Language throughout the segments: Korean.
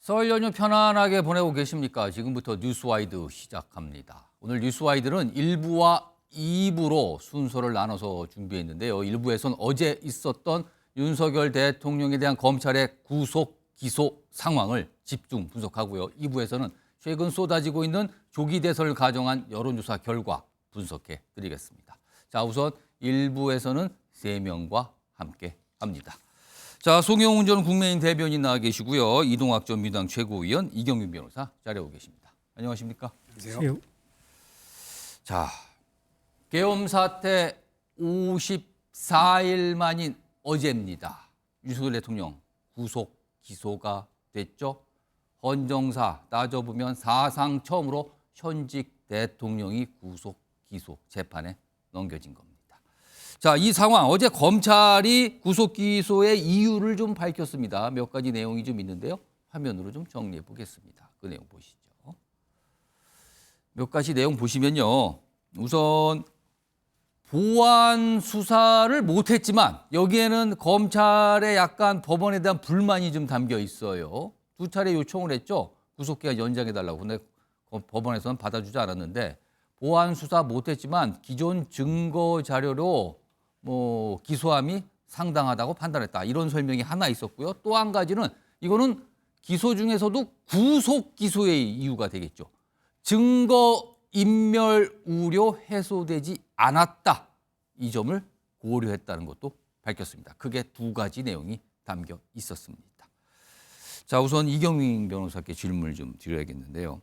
설 연휴 편안하게 보내고 계십니까? 지금부터 뉴스와이드 시작합니다. 오늘 뉴스와이드는 1부와 2부로 순서를 나눠서 준비했는데요. 1부에서는 어제 있었던 윤석열 대통령에 대한 검찰의 구속, 기소 상황을 집중 분석하고요. 2부에서는 최근 쏟아지고 있는 조기 대선을 가정한 여론조사 결과 분석해 드리겠습니다. 자, 우선 1부에서는 3명과 함께 합니다. 자, 송영훈 전 국민의힘 대변인 나와 계시고요. 이동학 전 민주당 최고위원, 이경윤 변호사 자리하고 계십니다. 안녕하십니까? 안녕하세요. 자, 계엄 사태 54일 만인 어제입니다. 윤석열 대통령 구속 기소가 됐죠. 헌정사 따져보면 사상 처음으로 현직 대통령이 구속 기소 재판에 넘겨진 겁니다. 자, 이 상황 어제 검찰이 구속 기소의 이유를 좀 밝혔습니다. 몇 가지 내용이 좀 있는데요. 화면으로 좀 정리해 보겠습니다. 그 내용 보시죠. 몇 가지 내용 보시면요. 우선 보완 수사를 못했지만 여기에는 검찰의 약간 법원에 대한 불만이 좀 담겨 있어요. 2차례 요청을 했죠. 구속기간 연장해달라고. 근데 법원에서는 받아주지 않았는데 보완 수사 못했지만 기존 증거 자료로 기소함이 상당하다고 판단했다. 이런 설명이 하나 있었고요. 또 한 가지는 이거는 기소 중에서도 구속 기소의 이유가 되겠죠. 증거 인멸 우려 해소되지 않았다. 이 점을 고려했다는 것도 밝혔습니다. 크게 2가지 내용이 담겨 있었습니다. 자, 우선 이경민 변호사께 질문을 좀 드려야겠는데요.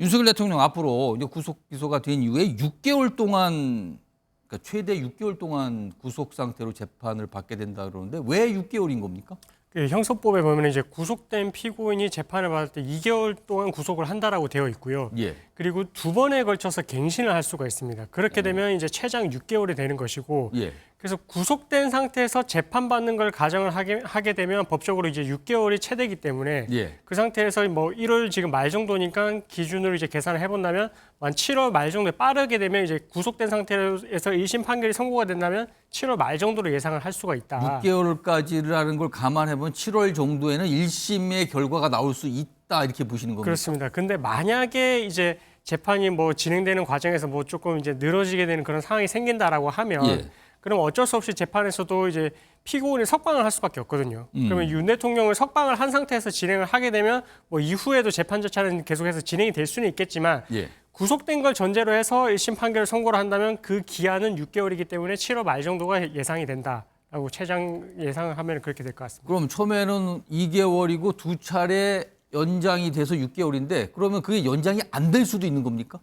윤석열 대통령 앞으로 이제 구속 기소가 된 이후에 6개월 동안, 그러니까 최대 6개월 동안 구속 상태로 재판을 받게 된다 그러는데 왜 6개월인 겁니까? 형사법에 보면 이제 구속된 피고인이 재판을 받을 때 2개월 동안 구속을 한다라고 되어 있고요. 예. 그리고 2번에 걸쳐서 갱신을 할 수가 있습니다. 그렇게 되면 이제 최장 6개월이 되는 것이고, 예. 그래서 구속된 상태에서 재판받는 걸 가정을 하게 되면 법적으로 이제 6개월이 최대이기 때문에 예. 그 상태에서 1월 지금 말 정도니까 기준으로 이제 계산을 해본다면 한 7월 말 정도에 빠르게 되면 이제 구속된 상태에서 1심 판결이 선고가 된다면 7월 말 정도로 예상을 할 수가 있다. 6개월까지라는 걸 감안해보면 7월 정도에는 1심의 결과가 나올 수 있다 이렇게 보시는 겁니까? 그렇습니다. 근데 만약에 이제 재판이 진행되는 과정에서 조금 이제 늘어지게 되는 그런 상황이 생긴다라고 하면 예. 그럼 어쩔 수 없이 재판에서도 이제 피고인이 석방을 할 수밖에 없거든요. 그러면 윤 대통령을 석방을 한 상태에서 진행을 하게 되면 이후에도 재판 절차는 계속해서 진행이 될 수는 있겠지만 예. 구속된 걸 전제로 해서 1심 판결을 선고를 한다면 그 기한은 6개월이기 때문에 7월 말 정도가 예상이 된다라고 최장 예상을 하면 그렇게 될 것 같습니다. 그럼 처음에는 2개월이고 2차례 연장이 돼서 6개월인데 그러면 그게 연장이 안 될 수도 있는 겁니까?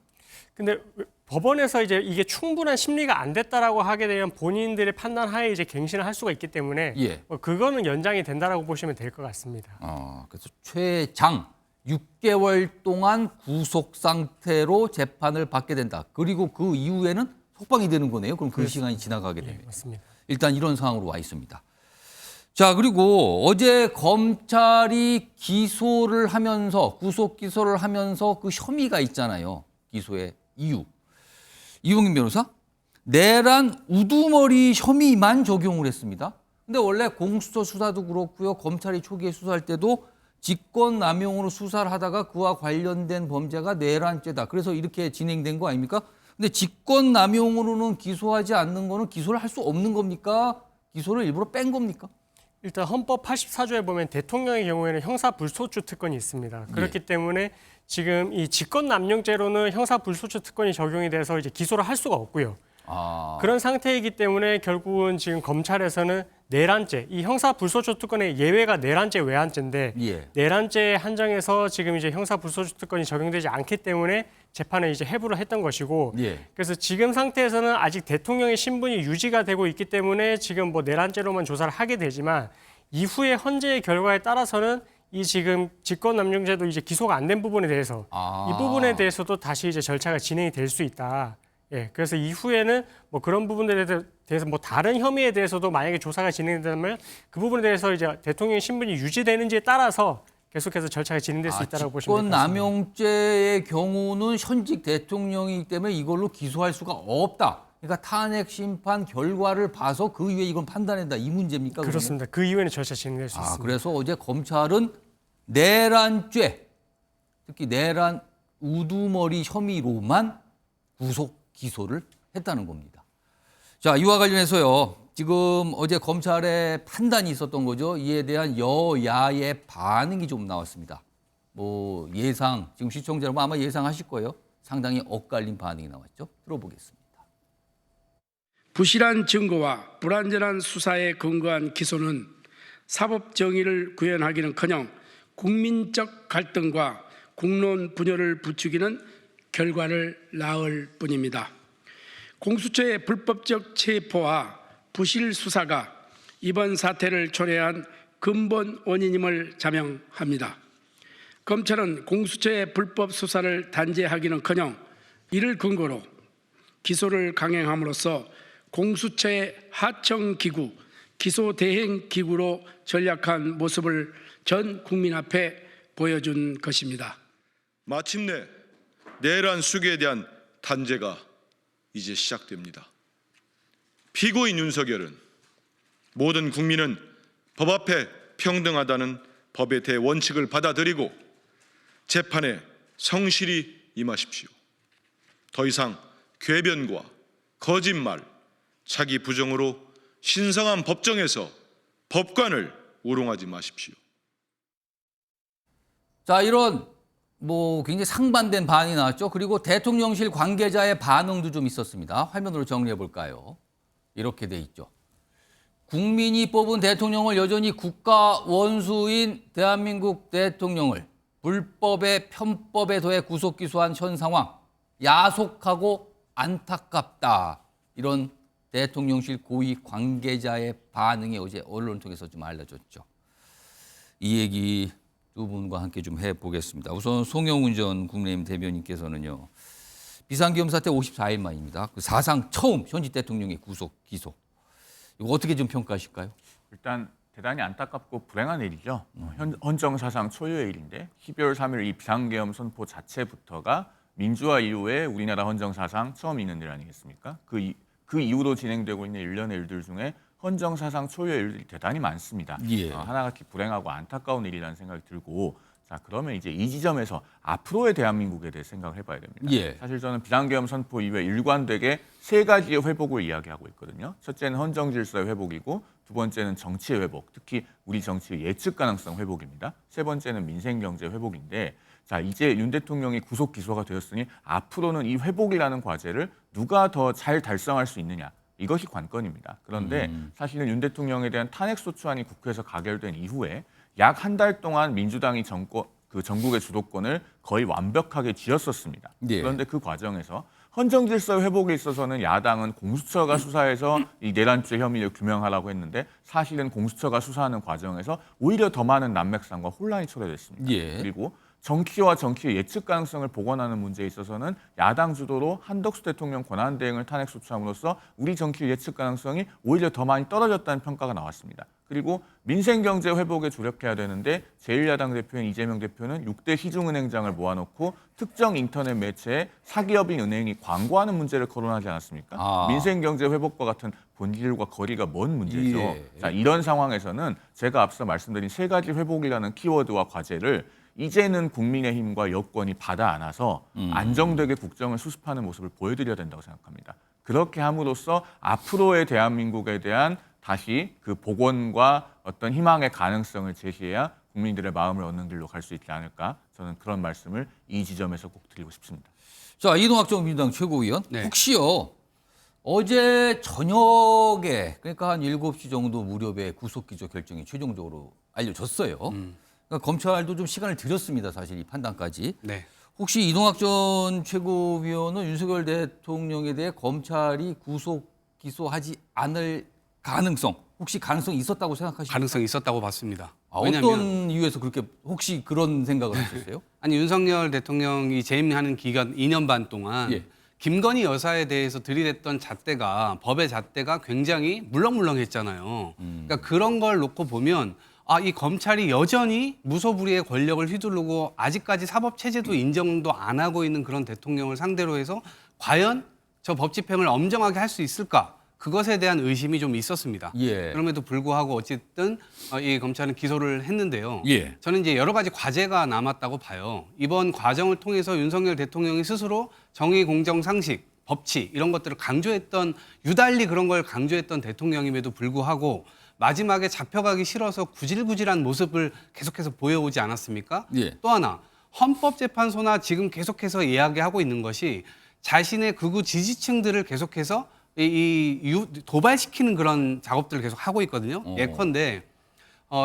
근데 법원에서 이제 이게 충분한 심리가 안 됐다라고 하게 되면 본인들의 판단 하에 이제 갱신을 할 수가 있기 때문에 예. 그거는 연장이 된다라고 보시면 될 것 같습니다. 그래서 최장 6개월 동안 구속 상태로 재판을 받게 된다. 그리고 그 이후에는 석방이 되는 거네요. 그럼 그 시간이 지나가게 되면. 예, 맞습니다. 일단 이런 상황으로 와 있습니다. 자, 그리고 어제 검찰이 기소를 하면서 구속 기소를 하면서 그 혐의가 있잖아요. 기소의 이유. 이용인 변호사, 내란 우두머리 혐의만 적용을 했습니다. 근데 원래 공수처 수사도 그렇고요. 검찰이 초기에 수사할 때도 직권남용으로 수사를 하다가 그와 관련된 범죄가 내란죄다. 그래서 이렇게 진행된 거 아닙니까? 근데 직권남용으로는 기소하지 않는 거는 기소를 할 수 없는 겁니까? 기소를 일부러 뺀 겁니까? 일단 헌법 84조에 보면 대통령의 경우에는 형사불소추 특권이 있습니다. 그렇기 때문에 지금 이 직권남용죄로는 형사불소추 특권이 적용이 돼서 이제 기소를 할 수가 없고요. 그런 상태이기 때문에 결국은 지금 검찰에서는 내란죄, 이 형사불소추 특권의 예외가 내란죄, 외환죄인데 내란죄에 한정해서 지금 이제 형사불소추 특권이 적용되지 않기 때문에 재판을 이제 해부를 했던 것이고 그래서 지금 상태에서는 아직 대통령의 신분이 유지가 되고 있기 때문에 지금 내란죄로만 조사를 하게 되지만 이후에 헌재의 결과에 따라서는 이 지금 직권남용죄도 이제 기소가 안 된 부분에 대해서 이 부분에 대해서도 다시 이제 절차가 진행이 될 수 있다. 그래서 이후에는 그런 부분들에 대해서 다른 혐의에 대해서도 만약에 조사가 진행된다면 그 부분에 대해서 이제 대통령의 신분이 유지되는지에 따라서 계속해서 절차가 진행될 수 있다고 보시면 됩니다. 직권남용죄의 경우는 현직 대통령이기 때문에 이걸로 기소할 수가 없다. 그러니까 탄핵 심판 결과를 봐서 그 이후에 이건 판단한다. 이 문제입니까? 그렇습니다. 그러면? 그 이후에는 절차 진행될 수 있습니다. 그래서 어제 검찰은 내란죄, 특히 내란 우두머리 혐의로만 구속 기소를 했다는 겁니다. 자, 이와 관련해서요. 지금 어제 검찰의 판단이 있었던 거죠. 이에 대한 여야의 반응이 좀 나왔습니다. 뭐 예상, 지금 시청자 여러분 아마 예상하실 거예요. 상당히 엇갈린 반응이 나왔죠. 들어보겠습니다. 부실한 증거와 불완전한 수사에 근거한 기소는 사법 정의를 구현하기는커녕 국민적 갈등과 국론 분열을 부추기는 결과를 낳을 뿐입니다. 공수처의 불법적 체포와 부실 수사가 이번 사태를 초래한 근본 원인임을 자명합니다. 검찰은 공수처의 불법 수사를 단죄하기는커녕 이를 근거로 기소를 강행함으로써 공수처의 하청기구, 기소대행기구로 전락한 모습을 전 국민 앞에 보여준 것입니다. 마침내 내란 수괴에 대한 단죄가 이제 시작됩니다. 피고인 윤석열은 모든 국민은 법 앞에 평등하다는 법의 대원칙을 받아들이고 재판에 성실히 임하십시오. 더 이상 궤변과 거짓말, 자기 부정으로 신성한 법정에서 법관을 우롱하지 마십시오. 자, 이런 뭐 굉장히 상반된 반응이 나왔죠. 그리고 대통령실 관계자의 반응도 좀 있었습니다. 화면으로 정리해 볼까요? 이렇게 돼 있죠. 국민이 뽑은 대통령을 여전히 국가 원수인 대한민국 대통령을 불법의 편법에 더해 구속 기소한 현 상황 야속하고 안타깝다. 이런 대통령실 고위 관계자의 반응이 어제 언론을 통해서 좀 알려졌죠. 이 얘기 두 분과 함께 좀 해보겠습니다. 우선 송영훈 전 국민의힘 대변인께서는요. 비상계엄 사태 54일 만입니다. 그 사상 처음 현직 대통령의 구속 기소. 이거 어떻게 좀 평가하실까요? 일단 대단히 안타깝고 불행한 일이죠. 헌정사상 초유의 일인데 12월 3일 이 비상계엄 선포 자체부터가 민주화 이후에 우리나라 헌정사상 처음 있는 일 아니겠습니까? 그 이후로 진행되고 있는 일련의 일들 중에 헌정사상 초유의 일들이 대단히 많습니다. 예. 하나같이 불행하고 안타까운 일이라는 생각이 들고 자 그러면 이제 이 지점에서 앞으로의 대한민국에 대해 생각을 해봐야 됩니다. 예. 사실 저는 비상계엄 선포 이후에 일관되게 세 가지의 회복을 이야기하고 있거든요. 첫째는 헌정 질서의 회복이고 두 번째는 정치의 회복, 특히 우리 정치의 예측 가능성 회복입니다. 세 번째는 민생 경제 회복인데 자 이제 윤 대통령이 구속 기소가 되었으니 앞으로는 이 회복이라는 과제를 누가 더 잘 달성할 수 있느냐. 이것이 관건입니다. 그런데 사실은 윤 대통령에 대한 탄핵소추안이 국회에서 가결된 이후에 약 한 달 동안 민주당이 전국의 주도권을 거의 완벽하게 쥐었었습니다. 예. 그런데 그 과정에서 헌정질서 회복에 있어서는 야당은 공수처가 수사해서 이 내란죄 혐의를 규명하라고 했는데 사실은 공수처가 수사하는 과정에서 오히려 더 많은 난맥상과 혼란이 초래됐습니다. 예. 그리고 정치와 정치의 예측 가능성을 복원하는 문제에 있어서는 야당 주도로 한덕수 대통령 권한대행을 탄핵소추함으로써 우리 정치의 예측 가능성이 오히려 더 많이 떨어졌다는 평가가 나왔습니다. 그리고 민생경제 회복에 주력해야 되는데 제1야당 대표인 이재명 대표는 6대 시중은행장을 모아놓고 특정 인터넷 매체에 사기업인 은행이 광고하는 문제를 거론하지 않았습니까? 민생경제 회복과 같은 본질과 거리가 먼 문제죠. 예. 자, 이런 상황에서는 제가 앞서 말씀드린 세 가지 회복이라는 키워드와 과제를 이제는 국민의힘과 여권이 받아 안아서 안정되게 국정을 수습하는 모습을 보여드려야 된다고 생각합니다. 그렇게 함으로써 앞으로의 대한민국에 대한 다시 그 복원과 어떤 희망의 가능성을 제시해야 국민들의 마음을 얻는 길로 갈 수 있지 않을까 저는 그런 말씀을 이 지점에서 꼭 드리고 싶습니다. 자, 이동학정 민주당 최고위원. 네. 혹시요. 어제 저녁에 그러니까 한 7시 정도 무렵에 구속기소 결정이 최종적으로 알려졌어요. 그러니까 검찰도 좀 시간을 들였습니다. 사실 이 판단까지. 네. 혹시 이동학 전 최고위원은 윤석열 대통령에 대해 검찰이 구속 기소하지 않을 가능성, 혹시 가능성이 있었다고 생각하십니까? 가능성이 있었다고 봤습니다. 어떤 이유에서 그렇게 혹시 그런 생각을 하셨어요? 아니 윤석열 대통령이 재임하는 기간 2년 반 동안 예. 김건희 여사에 대해서 들이댔던 잣대가 법의 잣대가 굉장히 물렁물렁했잖아요. 그러니까 그런 걸 놓고 보면 이 검찰이 여전히 무소불위의 권력을 휘두르고 아직까지 사법 체제도 인정도 안 하고 있는 그런 대통령을 상대로 해서 과연 저 법 집행을 엄정하게 할 수 있을까? 그것에 대한 의심이 좀 있었습니다. 예. 그럼에도 불구하고 어쨌든 이 검찰은 기소를 했는데요. 예. 저는 이제 여러 가지 과제가 남았다고 봐요. 이번 과정을 통해서 윤석열 대통령이 스스로 정의, 공정, 상식, 법치 이런 것들을 강조했던 유달리 그런 걸 강조했던 대통령임에도 불구하고 마지막에 잡혀가기 싫어서 구질구질한 모습을 계속해서 보여오지 않았습니까? 예. 또 하나 헌법재판소나 지금 계속해서 이야기하고 있는 것이 자신의 극우 지지층들을 계속해서 도발시키는 그런 작업들을 계속 하고 있거든요. 예컨대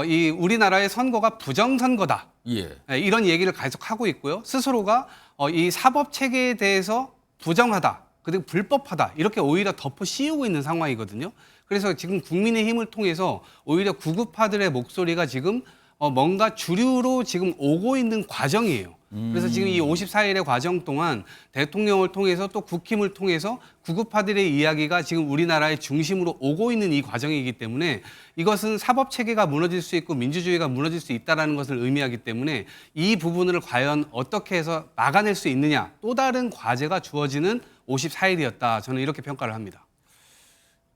이 우리나라의 선거가 부정선거다. 예. 이런 얘기를 계속 하고 있고요. 스스로가 이 사법 체계에 대해서 부정하다. 그리고 불법하다. 이렇게 오히려 덮어 씌우고 있는 상황이거든요. 그래서 지금 국민의힘을 통해서 오히려 구구파들의 목소리가 지금 뭔가 주류로 지금 오고 있는 과정이에요. 그래서 지금 이 54일의 과정 동안 대통령을 통해서 또 국힘을 통해서 구구파들의 이야기가 지금 우리나라의 중심으로 오고 있는 이 과정이기 때문에 이것은 사법 체계가 무너질 수 있고 민주주의가 무너질 수 있다는 것을 의미하기 때문에 이 부분을 과연 어떻게 해서 막아낼 수 있느냐 또 다른 과제가 주어지는 54일이었다. 저는 이렇게 평가를 합니다.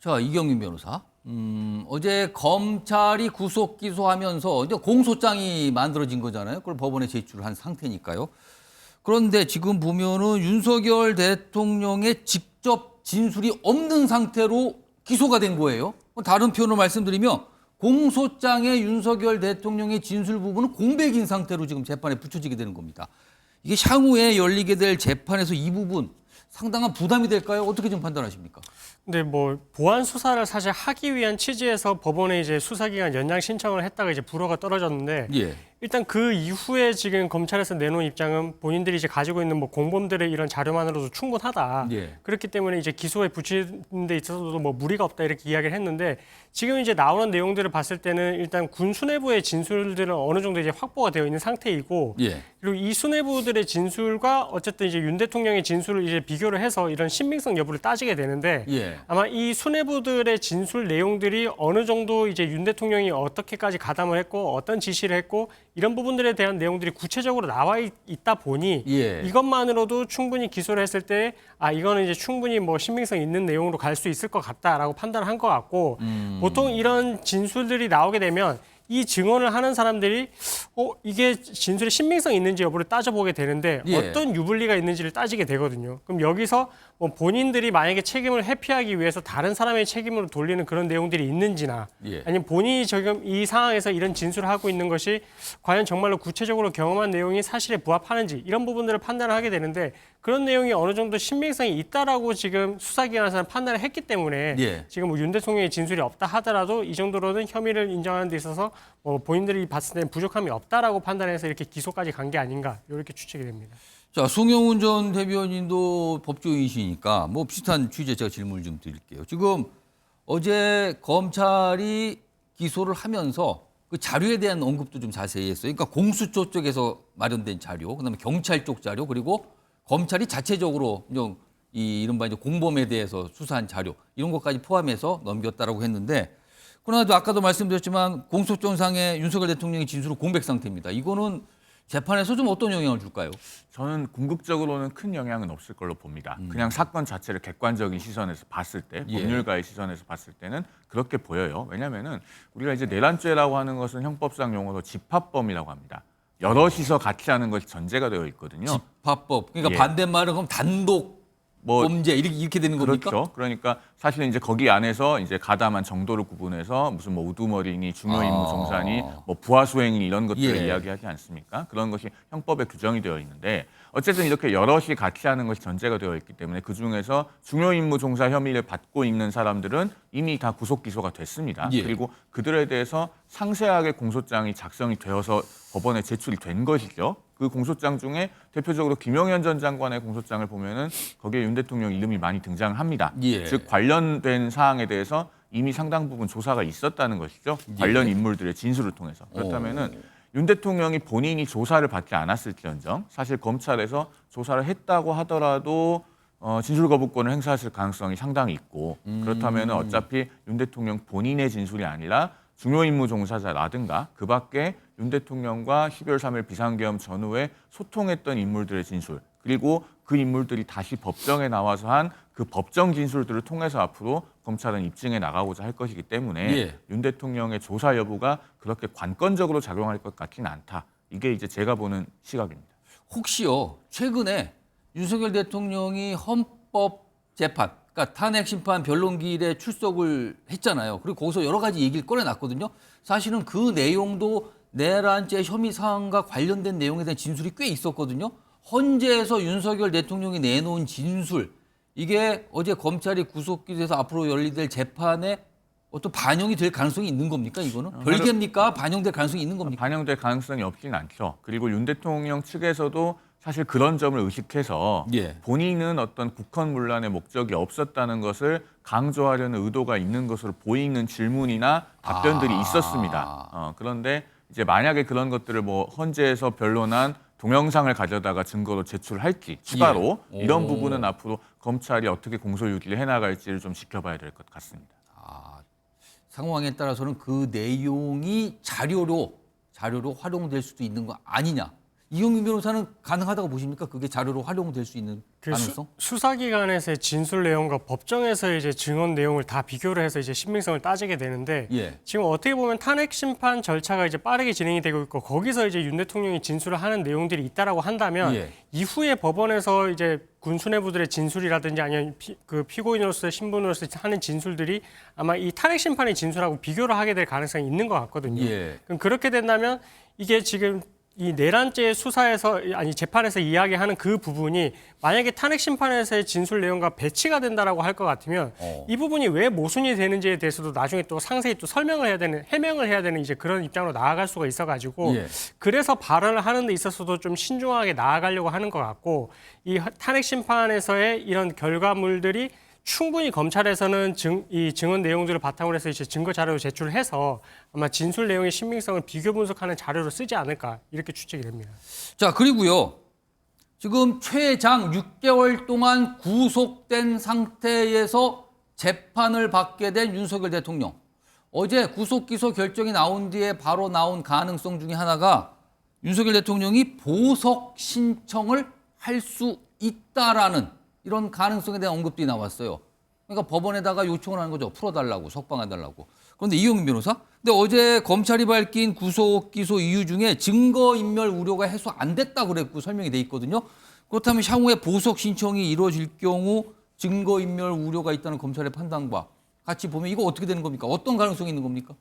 자, 이경민 변호사. 어제 검찰이 구속 기소하면서 이제 공소장이 만들어진 거잖아요. 그걸 법원에 제출한 상태니까요. 그런데 지금 보면은 윤석열 대통령의 직접 진술이 없는 상태로 기소가 된 거예요. 다른 표현으로 말씀드리면 공소장에 윤석열 대통령의 진술 부분은 공백인 상태로 지금 재판에 붙여지게 되는 겁니다. 이게 향후에 열리게 될 재판에서 이 부분 상당한 부담이 될까요? 어떻게 좀 판단하십니까? 근데 뭐 보안 수사를 사실 하기 위한 취지에서 법원에 이제 수사기간 연장 신청을 했다가 이제 불허가 떨어졌는데 예. 일단 그 이후에 지금 검찰에서 내놓은 입장은 본인들이 이제 가지고 있는 뭐 공범들의 이런 자료만으로도 충분하다. 예. 그렇기 때문에 이제 기소에 붙이는 데 있어서도 뭐 무리가 없다 이렇게 이야기를 했는데 지금 이제 나오는 내용들을 봤을 때는 일단 군 수뇌부의 진술들은 어느 정도 이제 확보가 되어 있는 상태이고 예. 그리고 이 수뇌부들의 진술과 어쨌든 이제 윤 대통령의 진술을 이제 비교를 해서 이런 신빙성 여부를 따지게 되는데 예. 아마 이 수뇌부들의 진술 내용들이 어느 정도 이제 윤 대통령이 어떻게까지 가담을 했고 어떤 지시를 했고 이런 부분들에 대한 내용들이 구체적으로 나와 있다 보니 예. 이것만으로도 충분히 기소를 했을 때 이거는 이제 충분히 뭐 신빙성 있는 내용으로 갈 수 있을 것 같다라고 판단한 것 같고 보통 이런 진술들이 나오게 되면 이 증언을 하는 사람들이 이게 진술의 신빙성 있는지 여부를 따져보게 되는데 예. 어떤 유불리가 있는지를 따지게 되거든요. 그럼 여기서 뭐 본인들이 만약에 책임을 회피하기 위해서 다른 사람의 책임으로 돌리는 그런 내용들이 있는지나 예. 아니면 본인이 지금 이 상황에서 이런 진술을 하고 있는 것이 과연 정말로 구체적으로 경험한 내용이 사실에 부합하는지 이런 부분들을 판단을 하게 되는데 그런 내용이 어느 정도 신빙성이 있다라고 지금 수사기관에서는 판단을 했기 때문에 예. 지금 뭐 윤 대통령의 진술이 없다 하더라도 이 정도로는 혐의를 인정하는 데 있어서 본인들이 봤을 때는 부족함이 없다라고 판단해서 이렇게 기소까지 간 게 아닌가 이렇게 추측이 됩니다. 자, 송영훈 전 대변인도 법조인이시니까 뭐 비슷한 취지의 제가 질문을 좀 드릴게요. 지금 어제 검찰이 기소를 하면서 그 자료에 대한 언급도 좀 자세히 했어요. 그러니까 공수처 쪽에서 마련된 자료, 그다음에 경찰 쪽 자료, 그리고 검찰이 자체적으로 이 이른바 이제 공범에 대해서 수사한 자료 이런 것까지 포함해서 넘겼다라고 했는데 그러나도 아까도 말씀드렸지만 공소장상의 윤석열 대통령의 진술은 공백 상태입니다. 이거는 재판에서 좀 어떤 영향을 줄까요? 저는 궁극적으로는 큰 영향은 없을 걸로 봅니다. 그냥 사건 자체를 객관적인 시선에서 봤을 때, 예. 법률가의 시선에서 봤을 때는 그렇게 보여요. 왜냐하면은 우리가 이제 내란죄라고 하는 것은 형법상 용어로 집합범이라고 합니다. 여럿이서 같이 하는 것이 전제가 되어 있거든요. 집합법. 그러니까 예. 반대말은 그럼 단독 뭐 범죄 이렇게 되는 겁니까? 그렇죠. 그러니까 사실은 이제 거기 안에서 이제 가담한 정도를 구분해서 무슨 뭐 우두머리니 중요 임무 종사니 뭐 부하 수행이 이런 것들을 예. 이야기하지 않습니까? 그런 것이 형법에 규정이 되어 있는데 어쨌든 이렇게 여럿이 같이 하는 것이 전제가 되어 있기 때문에 그 중에서 중요 임무 종사 혐의를 받고 있는 사람들은 이미 다 구속 기소가 됐습니다. 예. 그리고 그들에 대해서 상세하게 공소장이 작성이 되어서 법원에 제출이 된 것이죠. 그 공소장 중에 대표적으로 김용현 전 장관의 공소장을 보면은 거기에 윤 대통령 이름이 많이 등장합니다. 예. 즉 관련된 사항에 대해서 이미 상당 부분 조사가 있었다는 것이죠. 관련 인물들의 진술을 통해서. 그렇다면은 윤 대통령이 본인이 조사를 받지 않았을지언정 사실 검찰에서 조사를 했다고 하더라도 진술 거부권을 행사하실 가능성이 상당히 있고 그렇다면은 어차피 윤 대통령 본인의 진술이 아니라 중요 임무 종사자라든가 그 밖에 윤 대통령과 12월 3일 비상계엄 전후에 소통했던 인물들의 진술 그리고 그 인물들이 다시 법정에 나와서 한 그 법정 진술들을 통해서 앞으로 검찰은 입증해 나가고자 할 것이기 때문에 예. 윤 대통령의 조사 여부가 그렇게 관건적으로 작용할 것 같지는 않다. 이게 이제 제가 보는 시각입니다. 혹시요 최근에 윤석열 대통령이 헌법재판, 그러니까 탄핵심판 변론기일에 출석을 했잖아요. 그리고 거기서 여러 가지 얘기를 꺼내놨거든요. 사실은 그 내용도 내란죄 혐의 사항과 관련된 내용에 대한 진술이 꽤 있었거든요. 헌재에서 윤석열 대통령이 내놓은 진술, 이게 어제 검찰이 구속기소해서 앞으로 열리될 재판에 어떤 반영이 될 가능성이 있는 겁니까? 이거는 별개입니까? 반영될 가능성이 있는 겁니까? 반영될 가능성이 없진 않죠. 그리고 윤 대통령 측에서도 사실 그런 점을 의식해서 예. 본인은 어떤 국헌문란의 목적이 없었다는 것을 강조하려는 의도가 있는 것으로 보이는 질문이나 답변들이 있었습니다. 그런데 이제 만약에 그런 것들을 뭐 헌재에서 변론한 동영상을 가져다가 증거로 제출할지 추가로 예. 이런 오. 부분은 앞으로 검찰이 어떻게 공소유지를 해나갈지를 좀 지켜봐야 될 것 같습니다. 상황에 따라서는 그 내용이 자료로 활용될 수도 있는 거 아니냐. 이용균 변호사는 가능하다고 보십니까? 그게 자료로 활용될 수 있는 그 가능성? 수사기관에서의 진술 내용과 법정에서 이제 증언 내용을 다 비교를 해서 이제 신빙성을 따지게 되는데 예. 지금 어떻게 보면 탄핵 심판 절차가 이제 빠르게 진행이 되고 있고 거기서 이제 윤 대통령이 진술을 하는 내용들이 있다라고 한다면 예. 이후에 법원에서 이제 군 수뇌부들의 진술이라든지 아니면 그 피고인으로서의 신분으로서 하는 진술들이 아마 이 탄핵 심판의 진술하고 비교를 하게 될 가능성이 있는 것 같거든요. 예. 그럼 그렇게 된다면 이게 지금 이 내란죄 수사에서 아니 재판에서 이야기하는 그 부분이 만약에 탄핵 심판에서의 진술 내용과 배치가 된다라고 할 것 같으면 이 부분이 왜 모순이 되는지에 대해서도 나중에 또 상세히 또 설명을 해야 되는 해명을 해야 되는 이제 그런 입장으로 나아갈 수가 있어가지고 예. 그래서 발언을 하는 데 있어서도 좀 신중하게 나아가려고 하는 것 같고 이 탄핵 심판에서의 이런 결과물들이 충분히 검찰에서는 이 증언 내용들을 바탕으로 해서 이제 증거 자료를 제출을 해서 아마 진술 내용의 신빙성을 비교 분석하는 자료로 쓰지 않을까 이렇게 추측이 됩니다. 자, 그리고요. 지금 최장 6개월 동안 구속된 상태에서 재판을 받게 된 윤석열 대통령. 어제 구속 기소 결정이 나온 뒤에 바로 나온 가능성 중에 하나가 윤석열 대통령이 보석 신청을 할 수 있다라는 이런 가능성에 대한 언급들이 나왔어요. 그러니까 법원에다가 요청을 하는 거죠. 풀어달라고, 석방해달라고. 그런데 이용균 변호사? 근데 어제 검찰이 밝힌 구속 기소 이유 중에 증거인멸 우려가 해소 안 됐다고 그랬고 설명이 돼 있거든요. 그렇다면 향후에 보석 신청이 이루어질 경우 증거인멸 우려가 있다는 검찰의 판단과 같이 보면 이거 어떻게 되는 겁니까? 어떤 가능성이 있는 겁니까?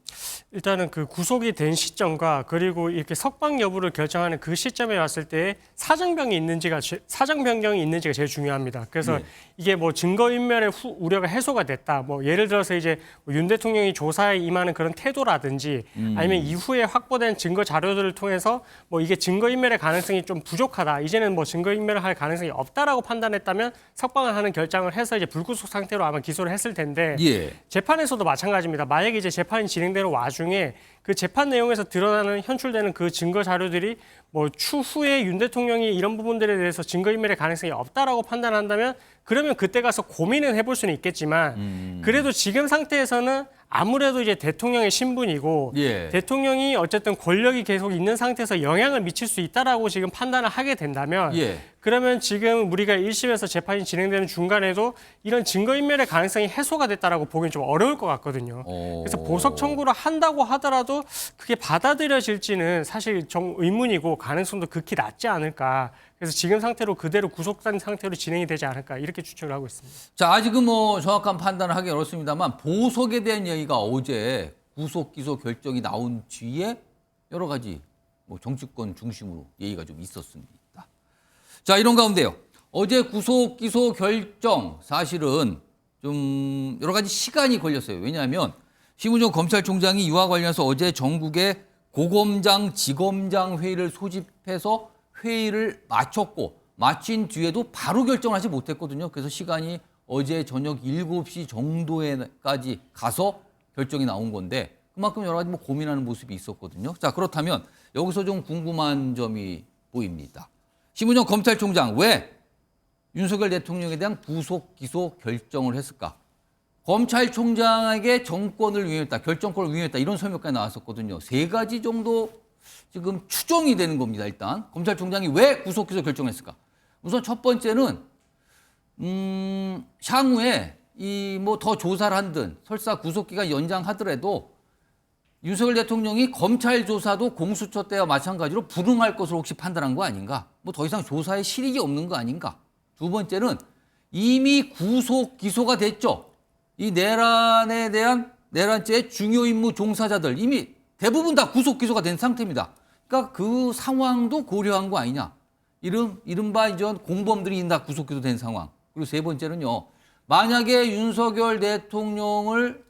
일단은 그 구속이 된 시점과 그리고 이렇게 석방 여부를 결정하는 그 시점에 왔을 때 사정 변경이 있는지가 제일 중요합니다. 그래서 예. 이게 뭐 증거인멸의 우려가 해소가 됐다. 뭐 예를 들어서 이제 윤 대통령이 조사에 임하는 그런 태도라든지 아니면 이후에 확보된 증거 자료들을 통해서 뭐 이게 증거인멸의 가능성이 좀 부족하다. 이제는 뭐 증거인멸을 할 가능성이 없다라고 판단했다면 석방을 하는 결정을 해서 이제 불구속 상태로 아마 기소를 했을 텐데 예. 재판에서도 마찬가지입니다. 만약에 이제 재판이 진행되는 와중에 그 재판 내용에서 드러나는 현출되는 그 증거 자료들이 뭐 추후에 윤 대통령이 이런 부분들에 대해서 증거인멸의 가능성이 없다라고 판단한다면 그러면 그때 가서 고민은 해볼 수는 있겠지만 그래도 지금 상태에서는 아무래도 이제 대통령의 신분이고 예. 대통령이 어쨌든 권력이 계속 있는 상태에서 영향을 미칠 수 있다라고 지금 판단을 하게 된다면 예. 그러면 지금 우리가 1심에서 재판이 진행되는 중간에도 이런 증거인멸의 가능성이 해소가 됐다라고 보기는 좀 어려울 것 같거든요. 그래서 보석 청구를 한다고 하더라도 그게 받아들여질지는 사실 의문이고 가능성도 극히 낮지 않을까. 그래서 지금 상태로 그대로 구속된 상태로 진행이 되지 않을까 이렇게 추측을 하고 있습니다. 자, 아직은 뭐 정확한 판단을 하기 어렵습니다만 보석에 대한 얘기가 어제 구속 기소 결정이 나온 뒤에 여러 가지 뭐 정치권 중심으로 얘기가 좀 있었습니다. 자, 이런 가운데요. 어제 구속 기소 결정 사실은 좀 여러 가지 시간이 걸렸어요. 왜냐하면 심우정 검찰총장이 이와 관련해서 어제 전국의 고검장, 지검장 회의를 소집해서 회의를 마쳤고 마친 뒤에도 바로 결정하지 못했거든요. 그래서 시간이 어제 저녁 7시 정도에까지 가서 결정이 나온 건데 그만큼 여러 가지 뭐 고민하는 모습이 있었거든요. 자, 그렇다면 여기서 좀 궁금한 점이 보입니다. 심우정 검찰총장 왜 윤석열 대통령에 대한 구속 기소 결정을 했을까? 검찰총장에게 정권을 위임했다, 결정권을 위임했다 이런 설명까지 나왔었거든요. 3가지 정도 지금 추정이 되는 겁니다. 일단 검찰총장이 왜 구속 기소 결정했을까? 우선 첫 번째는 향후에 이 뭐 더 조사를 한든 설사 구속기간 연장하더라도 윤석열 대통령이 검찰 조사도 공수처 때와 마찬가지로 불응할 것으로 혹시 판단한 거 아닌가? 뭐 더 이상 조사에 실익이 없는 거 아닌가? 두 번째는 이미 구속 기소가 됐죠. 이 내란에 대한 내란죄의 중요 임무 종사자들 이미 대부분 다 구속 기소가 된 상태입니다. 그러니까 그 상황도 고려한 거 아니냐? 이른바 이제 공범들이 다 구속 기소된 상황. 그리고 세 번째는요. 만약에 윤석열 대통령을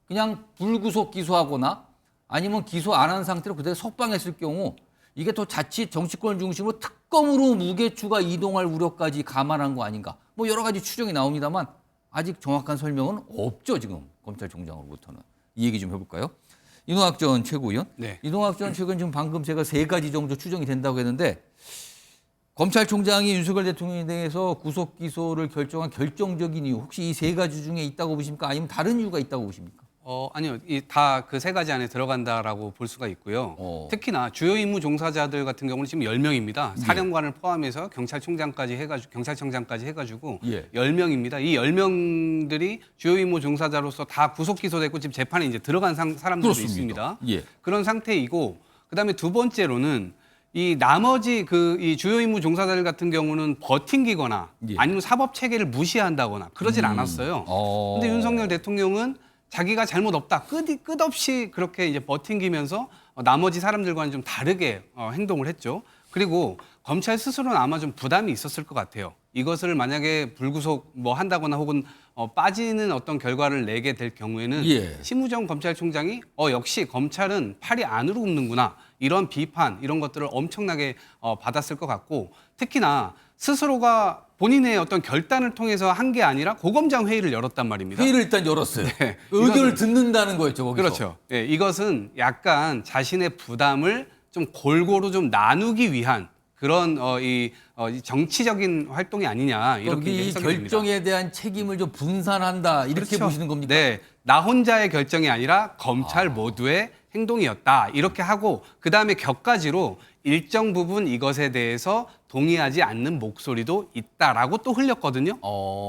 그냥 불구속 기소하거나 아니면 기소 안 한 상태로 그대로 석방했을 경우 이게 또 자칫 정치권 중심으로 특검으로 무게추가 이동할 우려까지 감안한 거 아닌가. 뭐 여러 가지 추정이 나옵니다만 아직 정확한 설명은 없죠. 지금 검찰총장으로부터는. 이 얘기 좀 해볼까요? 이동학 전 최고위원. 네. 이동학 전 최고위원 지금 방금 제가 3가지 정도 추정이 된다고 했는데 검찰총장이 윤석열 대통령에 대해서 구속 기소를 결정한 결정적인 이유 혹시 이 3가지 중에 있다고 보십니까? 아니면 다른 이유가 있다고 보십니까? 아니요. 다 그 3가지 안에 들어간다라고 볼 수가 있고요. 특히나 주요 임무 종사자들 같은 경우는 지금 10명입니다. 사령관을 포함해서 경찰청장까지 해가지고 예. 10명입니다. 이 10명들이 주요 임무 종사자로서 다 구속 기소됐고 지금 재판에 이제 들어간 사람들도 그렇습니다. 있습니다. 예. 그런 상태이고 그다음에 두 번째로는 이 나머지 이 주요 임무 종사자들 같은 경우는 버팅기거나 예. 아니면 사법 체계를 무시한다거나 그러질 않았어요. 근데 윤석열 대통령은 자기가 잘못 없다. 끝없이 그렇게 이제 버팅기면서 나머지 사람들과는 좀 다르게 행동을 했죠. 그리고 검찰 스스로는 아마 좀 부담이 있었을 것 같아요. 이것을 만약에 불구속 뭐 한다거나 혹은 빠지는 어떤 결과를 내게 될 경우에는 예. 심우정 검찰총장이 역시 검찰은 팔이 안으로 굽는구나. 이런 비판, 이런 것들을 엄청나게 받았을 것 같고 특히나 스스로가 본인의 어떤 결단을 통해서 한 게 아니라 고검장 회의를 열었단 말입니다. 회의를 일단 열었어요. 네. 의견을 듣는다는 거였죠. 거기서. 그렇죠. 네, 이것은 약간 자신의 부담을 좀 골고루 좀 나누기 위한 그런 이 정치적인 활동이 아니냐 이렇게 이 해석이 됩니다. 결정에 대한 책임을 좀 분산한다 이렇게 그렇죠. 보시는 겁니까? 네, 나 혼자의 결정이 아니라 검찰 모두의 행동이었다 이렇게 하고 그 다음에 격가지로 일정 부분 이것에 대해서 동의하지 않는 목소리도 있다라고 또 흘렸거든요.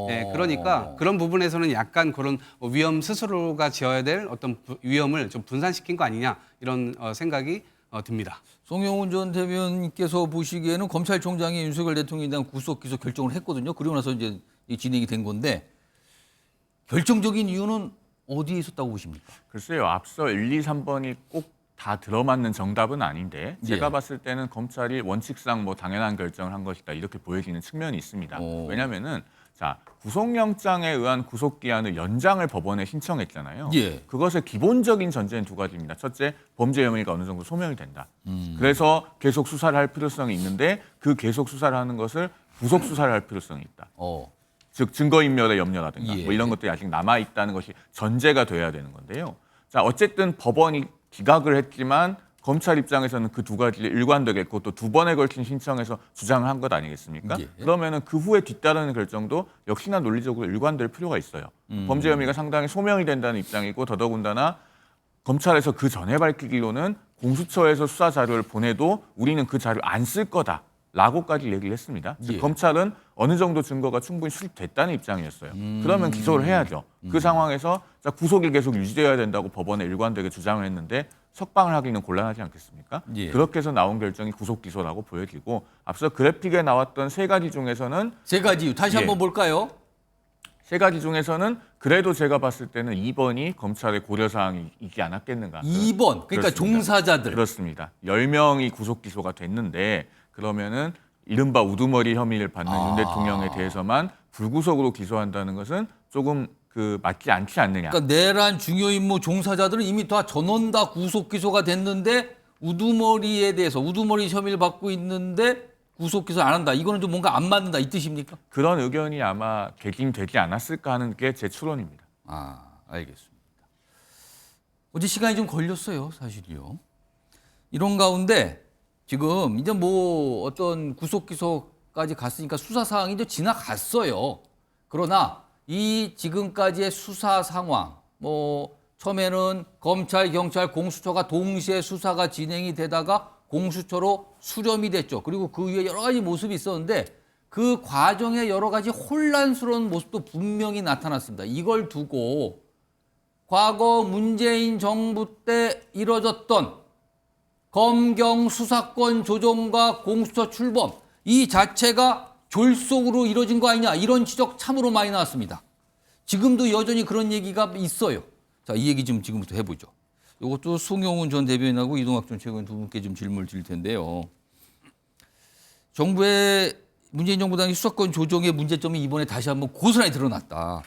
네, 그러니까 그런 부분에서는 약간 그런 위험 스스로가 지어야 될 어떤 위험을 좀 분산시킨 거 아니냐 이런 생각이 듭니다. 송영훈 전 대변인께서 보시기에는 검찰총장이 윤석열 대통령에 대한 구속 기소 결정을 했거든요. 그리고 나서 이제 이 진행이 된 건데 결정적인 이유는 어디에 있었다고 보십니까? 글쎄요. 앞서 1, 2, 3번이 꼭 다 들어맞는 정답은 아닌데 제가 예. 봤을 때는 검찰이 원칙상 뭐 당연한 결정을 한 것이다 이렇게 보여지는 측면이 있습니다. 왜냐하면은 자 구속영장에 의한 구속기한을 연장을 법원에 신청했잖아요. 예. 그것의 기본적인 전제는 2가지입니다. 첫째, 범죄 혐의가 어느 정도 소명이 된다. 그래서 계속 수사를 할 필요성이 있는데 그 계속 수사를 하는 것을 구속 수사를 할 필요성이 있다. 즉 증거인멸의 염려라든가 예. 뭐 이런 것들이 아직 남아 있다는 것이 전제가 돼야 되는 건데요. 자 어쨌든 법원이 기각을 했지만 검찰 입장에서는 그 2가지를 일관되게 또 2번에 걸친 신청해서 주장을 한 것 아니겠습니까? 예. 그러면은 그 후에 뒤따르는 결정도 역시나 논리적으로 일관될 필요가 있어요. 범죄 혐의가 상당히 소명이 된다는 입장이고 더더군다나 검찰에서 그 전에 밝히기로는 공수처에서 수사 자료를 보내도 우리는 그 자료를 안 쓸 거다. 라고까지 얘기를 했습니다. 즉 예. 검찰은 어느 정도 증거가 충분히 수립됐다는 입장이었어요. 그러면 기소를 해야죠. 그 상황에서 자, 구속이 계속 유지되어야 된다고 법원에 일관되게 주장을 했는데 석방을 하기는 곤란하지 않겠습니까? 예. 그렇게 해서 나온 결정이 구속 기소라고 보여지고 앞서 그래픽에 나왔던 3가지 중에서는 3가지 이유 다시 예. 한번 볼까요? 3가지 중에서는 그래도 제가 봤을 때는 2번이 검찰의 고려사항이지 않았겠는가. 2번 그러니까 그렇습니다. 종사자들. 그렇습니다. 10명이 구속 기소가 됐는데 그러면은 이른바 우두머리 혐의를 받는 윤 대통령에 대해서만 불구속으로 기소한다는 것은 조금 맞지 않지 않느냐. 그러니까 내란 중요 임무 종사자들은 이미 다 전원 다 구속 기소가 됐는데 우두머리에 대해서 우두머리 혐의를 받고 있는데 구속 기소 안 한다. 이거는 좀 뭔가 안 맞는다 이 뜻입니까? 그런 의견이 아마 개진되지 않았을까 하는 게 제 추론입니다. 알겠습니다. 어제 시간이 좀 걸렸어요, 사실이요. 이런 가운데 지금 이제 뭐 어떤 구속 기소까지 갔으니까 수사 사항이 이제 지나갔어요. 그러나 이 지금까지의 수사 상황, 뭐 처음에는 검찰, 경찰, 공수처가 동시에 수사가 진행이 되다가 공수처로 수렴이 됐죠. 그리고 그 위에 여러 가지 모습이 있었는데 그 과정에 여러 가지 혼란스러운 모습도 분명히 나타났습니다. 이걸 두고 과거 문재인 정부 때 이뤄졌던 검경 수사권 조정과 공수처 출범 이 자체가 졸속으로 이뤄진 거 아니냐 이런 지적 참으로 많이 나왔습니다. 지금도 여전히 그런 얘기가 있어요. 자, 이 얘기 좀 지금부터 해보죠. 이것도 송영훈 전 대변인하고 이동학 전 최고위원 두 분께 좀 질문을 드릴 텐데요. 정부의 문재인 정부 당시 수사권 조정의 문제점이 이번에 다시 한번 고스란히 드러났다.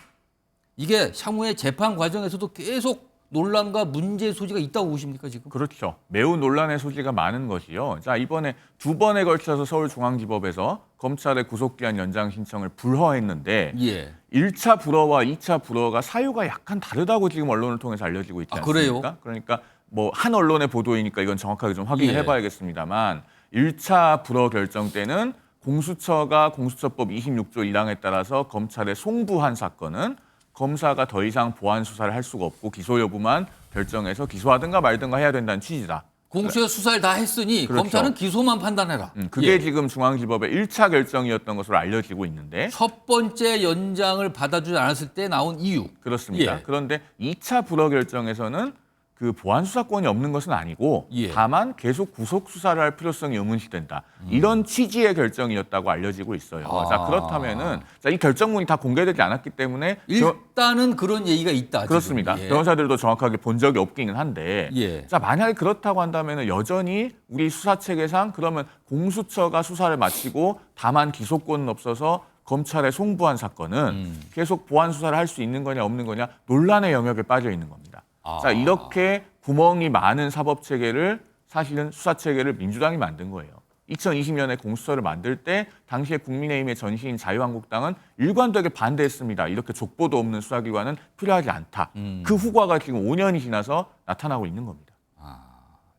이게 향후의 재판 과정에서도 계속 논란과 문제 소지가 있다고 보십니까 지금? 그렇죠. 매우 논란의 소지가 많은 것이요. 자, 이번에 2번에 걸쳐서 서울중앙지법에서 검찰의 구속기한 연장 신청을 불허했는데 예. 1차 불허와 2차 불허가 사유가 약간 다르다고 지금 언론을 통해서 알려지고 있지 않습니까? 그래요? 그러니까 뭐 한 언론의 보도이니까 이건 정확하게 좀 확인을 예. 해봐야겠습니다만 1차 불허 결정 때는 공수처가 공수처법 26조 1항에 따라서 검찰에 송부한 사건은 검사가 더 이상 보안 수사를 할 수가 없고 기소 여부만 결정해서 기소하든가 말든가 해야 된다는 취지다. 공수처 수사를 다 했으니 그렇죠. 검찰은 기소만 판단해라. 그게 예. 지금 중앙지법의 1차 결정이었던 것으로 알려지고 있는데 첫 번째 연장을 받아주지 않았을 때 나온 이유. 그렇습니다. 예. 그런데 2차 불허 결정에서는 그 보안 수사권이 없는 것은 아니고 예. 다만 계속 구속 수사를 할 필요성이 의문시된다. 이런 취지의 결정이었다고 알려지고 있어요. 자, 그렇다면은 자, 이 결정문이 다 공개되지 않았기 때문에 일단은 그런 얘기가 있다. 그렇습니다. 지금. 예. 변호사들도 정확하게 본 적이 없기는 한데 예. 자, 만약에 그렇다고 한다면 여전히 우리 수사 체계상 그러면 공수처가 수사를 마치고 다만 기소권은 없어서 검찰에 송부한 사건은 계속 보안 수사를 할 수 있는 거냐 없는 거냐 논란의 영역에 빠져 있는 겁니다. 자, 이렇게 구멍이 많은 사법 체계를 사실은 수사 체계를 민주당이 만든 거예요. 2020년에 공수처를 만들 때 당시에 국민의힘의 전신인 자유한국당은 일관되게 반대했습니다. 이렇게 족보도 없는 수사기관은 필요하지 않다. 그 후과가 지금 5년이 지나서 나타나고 있는 겁니다.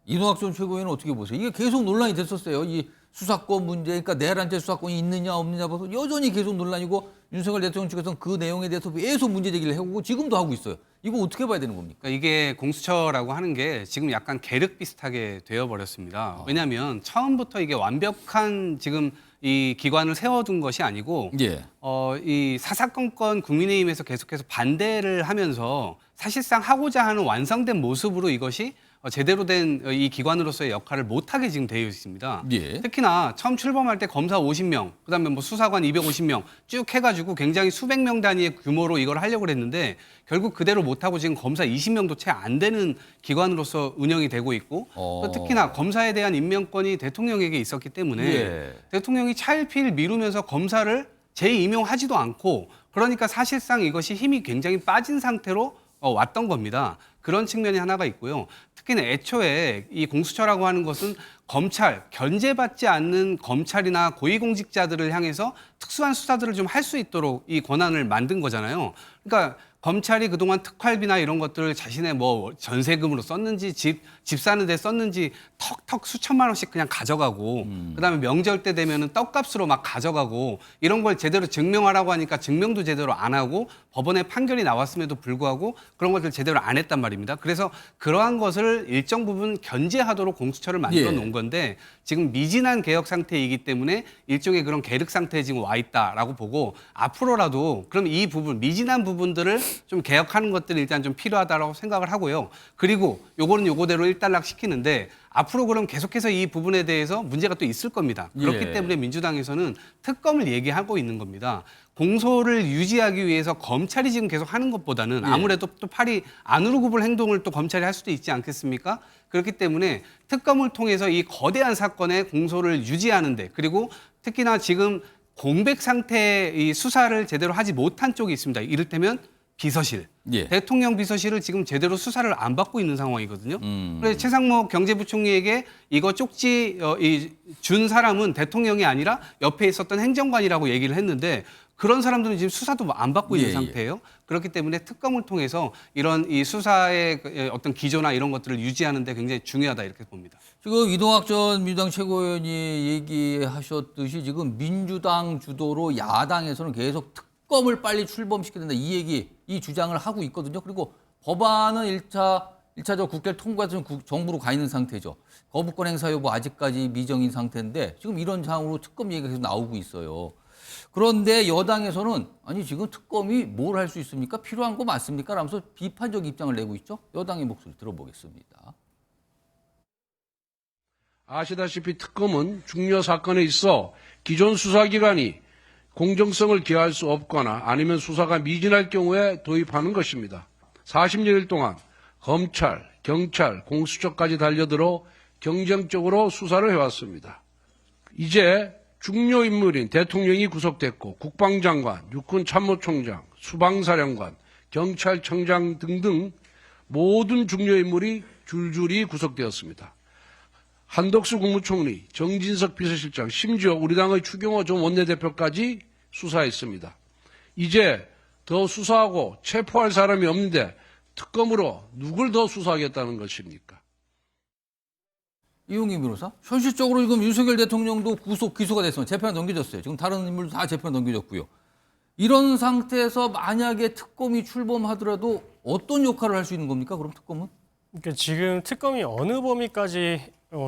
이동학 전 최고위원은 어떻게 보세요? 이게 계속 논란이 됐었어요. 이 수사권 문제, 그러니까 내란죄 수사권이 있느냐 없느냐 봐서 여전히 계속 논란이고 윤석열 대통령 측에서는 그 내용에 대해서 계속 문제 제기를 해오고 지금도 하고 있어요. 이거 어떻게 봐야 되는 겁니까? 그러니까 이게 공수처라고 하는 게 지금 약간 계륵 비슷하게 되어버렸습니다. 왜냐하면 처음부터 이게 완벽한 지금 이 기관을 세워둔 것이 아니고 예. 이 사사건건 국민의힘에서 계속해서 반대를 하면서 사실상 하고자 하는 완성된 모습으로 이것이 제대로 된 이 기관으로서의 역할을 못하게 지금 되어 있습니다. 예. 특히나 처음 출범할 때 검사 50명, 그다음에 뭐 수사관 250명 쭉 해가지고 굉장히 수백 명 단위의 규모로 이걸 하려고 했는데 결국 그대로 못하고 지금 검사 20명도 채 안 되는 기관으로서 운영이 되고 있고 또 특히나 검사에 대한 임명권이 대통령에게 있었기 때문에 예. 대통령이 차일피일 미루면서 검사를 재임용하지도 않고 그러니까 사실상 이것이 힘이 굉장히 빠진 상태로 왔던 겁니다. 그런 측면이 하나가 있고요. 특히나 애초에 이 공수처라고 하는 것은 검찰, 견제받지 않는 검찰이나 고위공직자들을 향해서 특수한 수사들을 좀 할 수 있도록 이 권한을 만든 거잖아요. 그러니까 검찰이 그동안 특활비나 이런 것들을 자신의 뭐 전세금으로 썼는지 집 사는 데 썼는지 턱턱 수천만 원씩 그냥 가져가고 그다음에 명절 때 되면은 떡값으로 막 가져가고 이런 걸 제대로 증명하라고 하니까 증명도 제대로 안 하고 법원에 판결이 나왔음에도 불구하고 그런 것들 제대로 안 했단 말입니다. 그래서 그러한 것을 일정 부분 견제하도록 공수처를 만들어 놓은 건데 지금 미진한 개혁 상태이기 때문에 일종의 그런 계륵 상태에 지금 와 있다라고 보고 앞으로라도 그럼 이 부분 미진한 부분들을 좀 개혁하는 것들이 일단 좀 필요하다라고 생각을 하고요. 그리고 요거는 요거대로 일단락 시키는데 앞으로 그럼 계속해서 이 부분에 대해서 문제가 또 있을 겁니다. 그렇기 예. 때문에 민주당에서는 특검을 얘기하고 있는 겁니다. 공소를 유지하기 위해서 검찰이 지금 계속 하는 것보다는 아무래도 또 팔이 안으로 굽을 행동을 또 검찰이 할 수도 있지 않겠습니까? 그렇기 때문에 특검을 통해서 이 거대한 사건의 공소를 유지하는데 그리고 특히나 지금 공백 상태의 이 수사를 제대로 하지 못한 쪽이 있습니다. 이를테면 비서실. 예. 대통령 비서실을 지금 제대로 수사를 안 받고 있는 상황이거든요. 그래서 최상목 경제부총리에게 이거 쪽지 준 사람은 대통령이 아니라 옆에 있었던 행정관이라고 얘기를 했는데 그런 사람들은 지금 수사도 안 받고 있는 예, 상태예요. 그렇기 때문에 특검을 통해서 이런 이 수사의 어떤 기조나 이런 것들을 유지하는 데 굉장히 중요하다 이렇게 봅니다. 지금 이동학 전 민주당 최고위원이 얘기하셨듯이 지금 민주당 주도로 야당에서는 계속 특검을 빨리 출범시켜야 된다 이 얘기, 이 주장을 하고 있거든요. 그리고 법안은 1차적 국회를 통과해서 정부로 가 있는 상태죠. 거부권 행사 여부 아직까지 미정인 상태인데 지금 이런 상황으로 특검 얘기가 계속 나오고 있어요. 그런데 여당에서는 아니 지금 특검이 뭘 할 수 있습니까? 필요한 거 맞습니까? 라면서 비판적 입장을 내고 있죠. 여당의 목소리 들어보겠습니다. 아시다시피 특검은 중요 사건에 있어 기존 수사기관이 공정성을 기할 수 없거나 아니면 수사가 미진할 경우에 도입하는 것입니다. 40여일 동안 검찰, 경찰, 공수처까지 달려들어 경쟁적으로 수사를 해왔습니다. 이제 중요 인물인 대통령이 구속됐고 국방장관, 육군참모총장, 수방사령관, 경찰청장 등등 모든 중요 인물이 줄줄이 구속되었습니다. 한덕수 국무총리, 정진석 비서실장, 심지어 우리 당의 추경호 전 원내대표까지 수사했습니다. 이제 더 수사하고 체포할 사람이 없는데 특검으로 누굴 더 수사하겠다는 것입니까? 이용희 변호사, 현실적으로 지금 윤석열 대통령도 기소가 됐으면 재판에 넘겨졌어요. 지금 다른 인물도 다 재판에 넘겨졌고요. 이런 상태에서 만약에 특검이 출범하더라도 어떤 역할을 할 수 있는 겁니까? 그럼 특검은? 그러니까 지금 특검이 어느 범위까지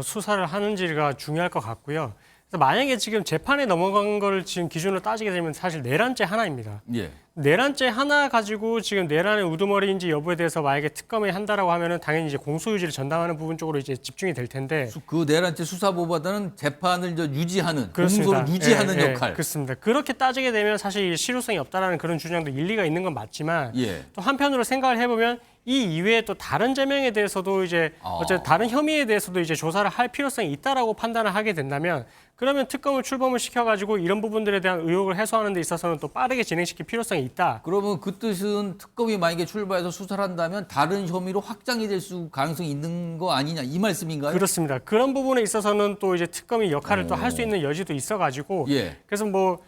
수사를 하는지가 중요할 것 같고요. 그래서 만약에 지금 재판에 넘어간 걸 지금 기준으로 따지게 되면 사실 내란죄 하나입니다. 예. 내란죄 하나 가지고 지금 내란의 우두머리인지 여부에 대해서 만약에 특검이 한다라고 하면은 당연히 이제 공소유지를 전담하는 부분 쪽으로 이제 집중이 될 텐데. 그 내란죄 수사보다는 재판을 유지하는, 그렇습니다. 공소를 유지하는 예, 역할. 그렇습니다. 그렇게 따지게 되면 사실 실효성이 없다라는 그런 주장도 일리가 있는 건 맞지만 예. 또 한편으로 생각을 해보면 이 이외에 또 다른 제명에 대해서도 이제 어쨌든 다른 혐의에 대해서도 이제 조사를 할 필요성이 있다라고 판단을 하게 된다면 그러면 특검을 출범을 시켜가지고 이런 부분들에 대한 의혹을 해소하는 데 있어서는 또 빠르게 진행시킬 필요성이 있다. 그러면 그 뜻은 특검이 만약에 출발해서 수사를 한다면 다른 혐의로 확장이 될 가능성이 있는 거 아니냐 이 말씀인가요? 그렇습니다. 그런 부분에 있어서는 또 이제 특검이 역할을 또 할 수 있는 여지도 있어가지고 예. 그래서 뭐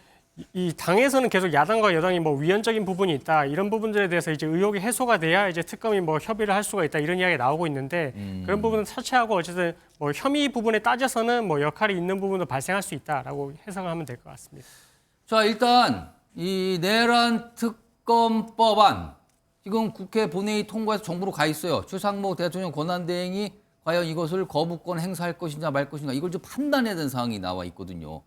이 당에서는 계속 야당과 여당이 뭐 위헌적인 부분이 있다 이런 부분들에 대해서 이제 의혹이 해소가 돼야 이제 특검이 뭐 협의를 할 수가 있다 이런 이야기가 나오고 있는데 그런 부분은 차치하고 어쨌든 뭐 혐의 부분에 따져서는 뭐 역할이 있는 부분도 발생할 수 있다라고 해석을 하면 될 것 같습니다. 자, 일단 이 내란 특검법안 지금 국회 본회의 통과해서 정부로 가 있어요. 최상목 대통령 권한대행이 과연 이것을 거부권 행사할 것인가 말 것인가 이걸 좀 판단해야 되는 상황이 나와 있거든요.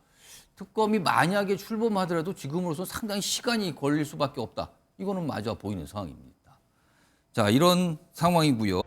특검이 만약에 출범하더라도 지금으로서 상당히 시간이 걸릴 수밖에 없다. 이거는 마저 보이는 상황입니다. 자, 이런 상황이고요.